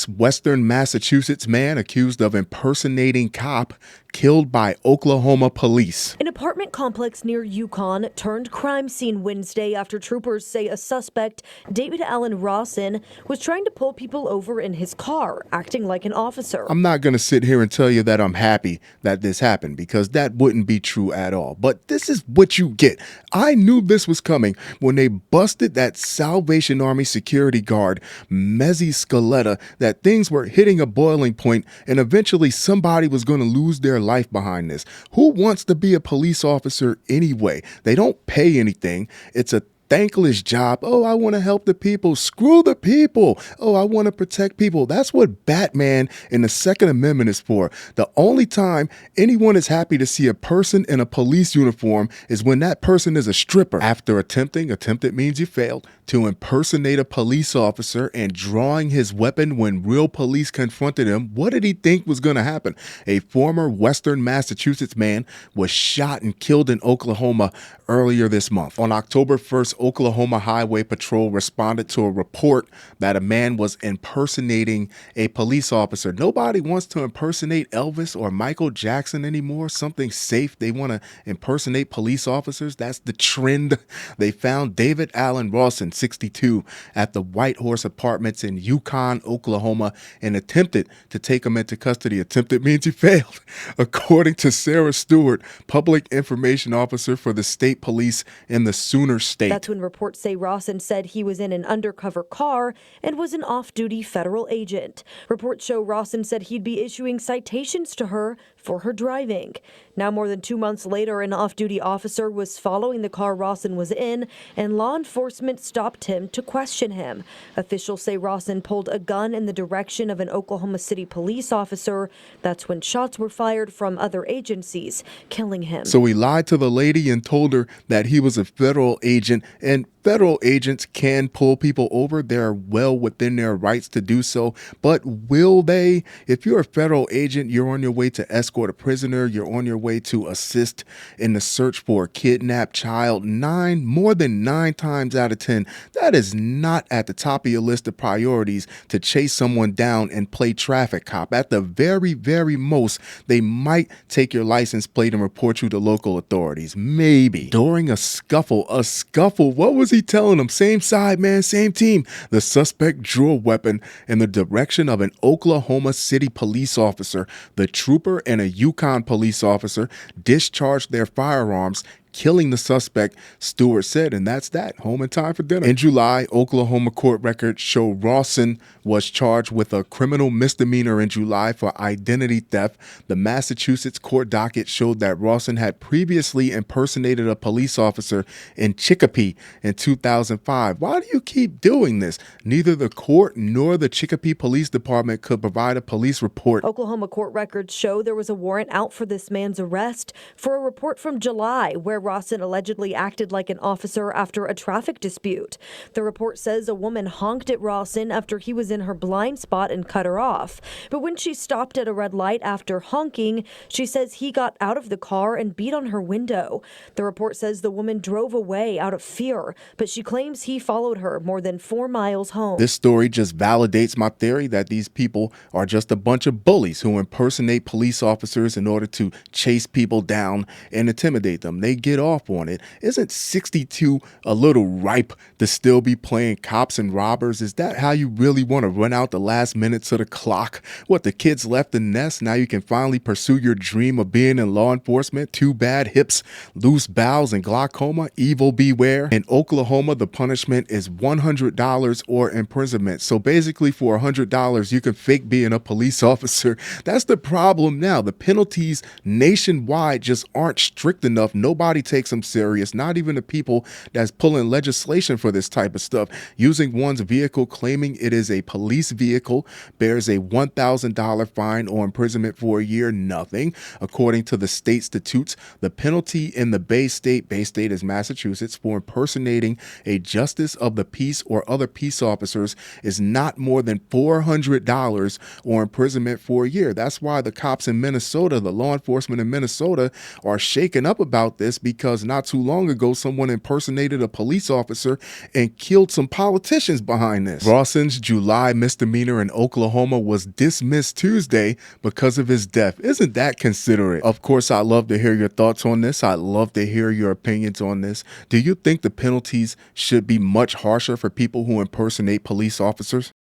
police. Western Massachusetts man accused of impersonating cop killed by Oklahoma police. An apartment complex near Yukon turned crime scene Wednesday after troopers say a suspect, David Allen Rawson, was trying to pull people over in his car, acting like an officer. I'm not going to sit here and tell you that I'm happy that this happened, because that wouldn't be true at all. But this is what you get. I knew this was coming when they busted that Salvation Army security guard, Mezzi Scaletta, that things were hitting a boiling point and eventually somebody was going to lose their life behind this. Who wants to be a police officer anyway? They don't pay anything. It's a thankless job. Oh, I want to help the people. Screw the people. Oh, I want to protect people. That's what Batman and the Second Amendment is for. The only time anyone is happy to see a person in a police uniform is when that person is a stripper. After attempted means you failed, to impersonate a police officer and drawing his weapon when real police confronted him, what did he think was going to happen? A former Western Massachusetts man was shot and killed in Oklahoma earlier this month. On October 1st, Oklahoma Highway Patrol responded to a report that a man was impersonating a police officer. Nobody wants to impersonate Elvis or Michael Jackson anymore. Something safe. They want to impersonate police officers. That's the trend. They found David Allen Rawson, 62, at the White Horse Apartments in Yukon, Oklahoma, and attempted to take him into custody. Attempted means he failed. According to Sarah Stewart, public information officer for the state police in the Sooner State. That's when reports say Rawson said he was in an undercover car and was an off-duty federal agent. Reports show Rawson said he'd be issuing citations to her for her driving. Now, more than 2 months later, an off-duty officer was following the car Rawson was in, and law enforcement stopped him to question him. Officials say Rawson pulled a gun in the direction of an Oklahoma City police officer. That's when shots were fired from other agencies, killing him. So he lied to the lady and told her that he was a federal agent, and federal agents can pull people over. They're well within their rights to do so. But will they? If you're a federal agent, you're on your way to escort a prisoner. You're on your way to assist in the search for a kidnapped child. More than 9 times out of 10, that is not at the top of your list of priorities to chase someone down and play traffic cop. At the very, very most, they might take your license plate and report you to local authorities. Maybe. During a scuffle, what was he telling them? Same side, man, same team. The suspect drew a weapon in the direction of an Oklahoma City police officer. The trooper and a Yukon police officer discharged their firearms, killing the suspect, Stewart said, and that's that. Home in time for dinner. In July, Oklahoma court records show Rawson was charged with a criminal misdemeanor in July for identity theft. The Massachusetts court docket showed that Rawson had previously impersonated a police officer in Chicopee in 2005. Why do you keep doing this? Neither the court nor the Chicopee Police Department could provide a police report. Oklahoma court records show there was a warrant out for this man's arrest for a report from July where Rawson allegedly acted like an officer after a traffic dispute. The report says a woman honked at Rawson after he was in her blind spot and cut her off. But when she stopped at a red light after honking, she says he got out of the car and beat on her window. The report says the woman drove away out of fear, but she claims he followed her more than 4 miles home. This story just validates my theory that these people are just a bunch of bullies who impersonate police officers in order to chase people down and intimidate them. They get off on it. Isn't 62 a little ripe to still be playing cops and robbers? Is that how you really want to run out the last minutes of the clock? What, the kids left the nest? Now you can finally pursue your dream of being in law enforcement? Too bad, hips, loose bowels, and glaucoma. Evil beware. In Oklahoma, the punishment is $100 or imprisonment. So basically for $100, you can fake being a police officer. That's the problem now. The penalties nationwide just aren't strict enough. Nobody takes them serious, not even the people that's pulling legislation for this type of stuff. Using one's vehicle, claiming it is a police vehicle, bears a $1,000 fine or imprisonment for a year. Nothing. According to the state statutes, the penalty in the Bay State is Massachusetts, for impersonating a justice of the peace or other peace officers is not more than $400 or imprisonment for a year. That's why the cops in Minnesota, the law enforcement in Minnesota, are shaken up about this, because because not too long ago, someone impersonated a police officer and killed some politicians behind this. Rawson's July misdemeanor in Oklahoma was dismissed Tuesday because of his death. Isn't that considerate? Of course, I'd love to hear your thoughts on this. I'd love to hear your opinions on this. Do you think the penalties should be much harsher for people who impersonate police officers?